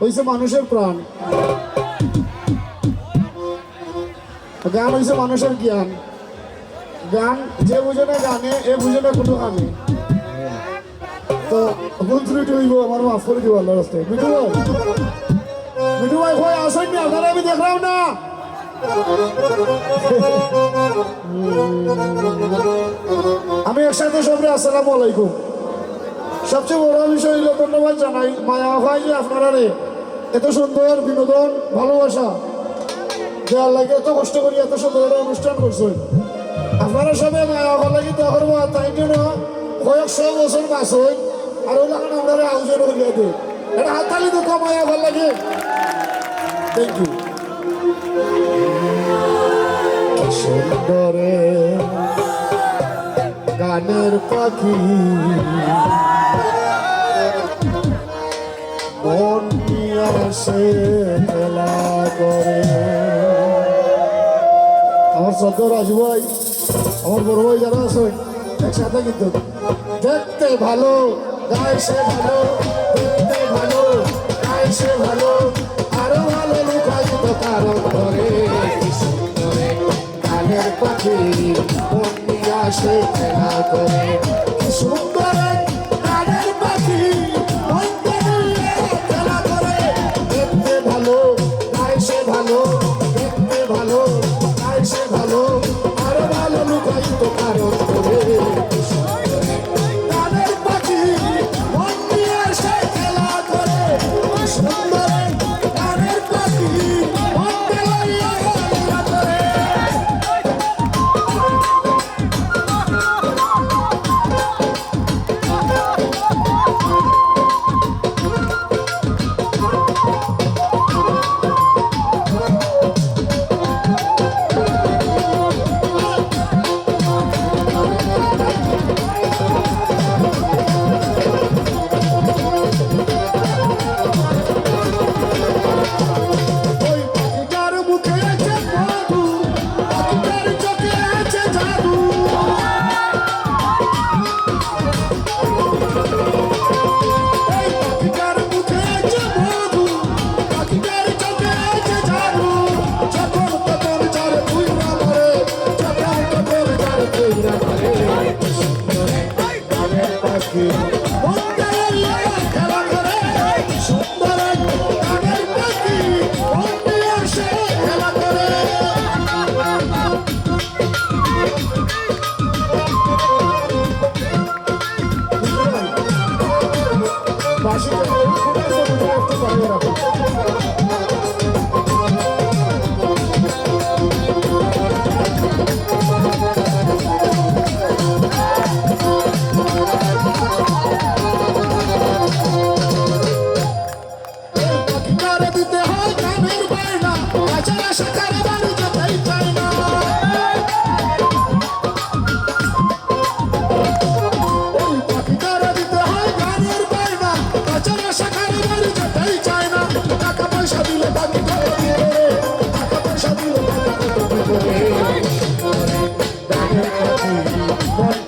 হইছে মানুষের প্রাণ, গান হইছে মানুষের জ্ঞান। গান যে বুঝে না গানে, এ বুঝে না কোনো কামে। তো ভুল ত্রুটি হইব আমার মাফ করে দিব আল্লাহর রাস্তায়। মিঠু ভাই, মিঠু ভাই কই আসেন না, আপনারা আমি দেখলাম না। আমি একসাথে সবরে আসসালামু আলাইকুম। সবচেয়ে বড় বিষয় হইল ধন্যবাদ জানাই মায়া ভাই যে আপনারা এত সুন্দর বিনোদন ভালোবাসা দেওয়ার লাগে এত কষ্ট করি এত সুন্দর একটা অনুষ্ঠান করছেন। আপনারা সবাই মায়া ভালো লাগে তো করবো, তাই জন্য কয়েকশো বছর বাস হই আর ওই লাগান আপনারা আয়োজন করিয়া দিই। এটা হাততালি তো মায়া ভালো লাগে। Thank you. সুন্দরে গানের পাখি মন নিয়ে আসে খেলা করে। আমার সদ্য রাজু ভাই, আমার বড় ভাই যারা আছে একসাথে কিন্তু দেখতে ভালো গাইছে ভালো, দেখতে ভালো গাইছে ভালো, আরো ভালো লুকায়িত কারণ করে। সুন্দরে গানের পাখি মন নিয়ে আসে খেলা করে। সুন্দরে গানের পাখি মন নিয়ে খেলা করে। দেখতে ভালো গাইছে ভালো, দেখতে ভালো গাইছে ভালো, আরো ভালো লুকায়িত কারণ করে। গানের পাখি মন নিয়ে আসে খেলা করে। সুন্দরে গানের পাখি মন নিয়ে খেলা করে।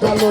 ভালো,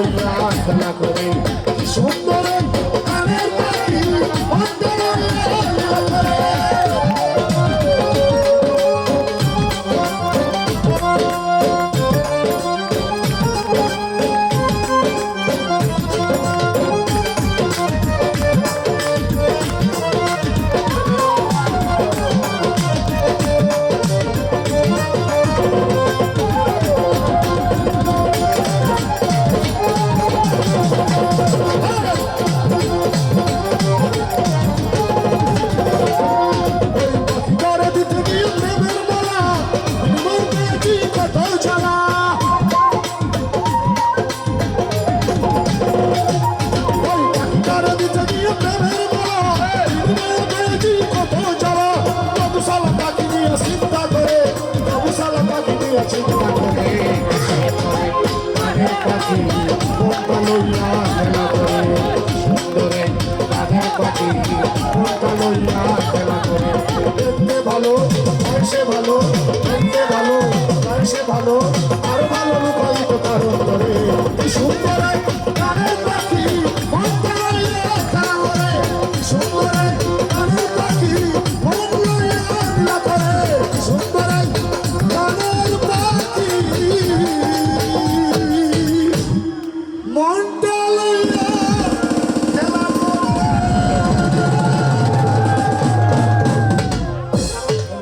ভালো, ভালো।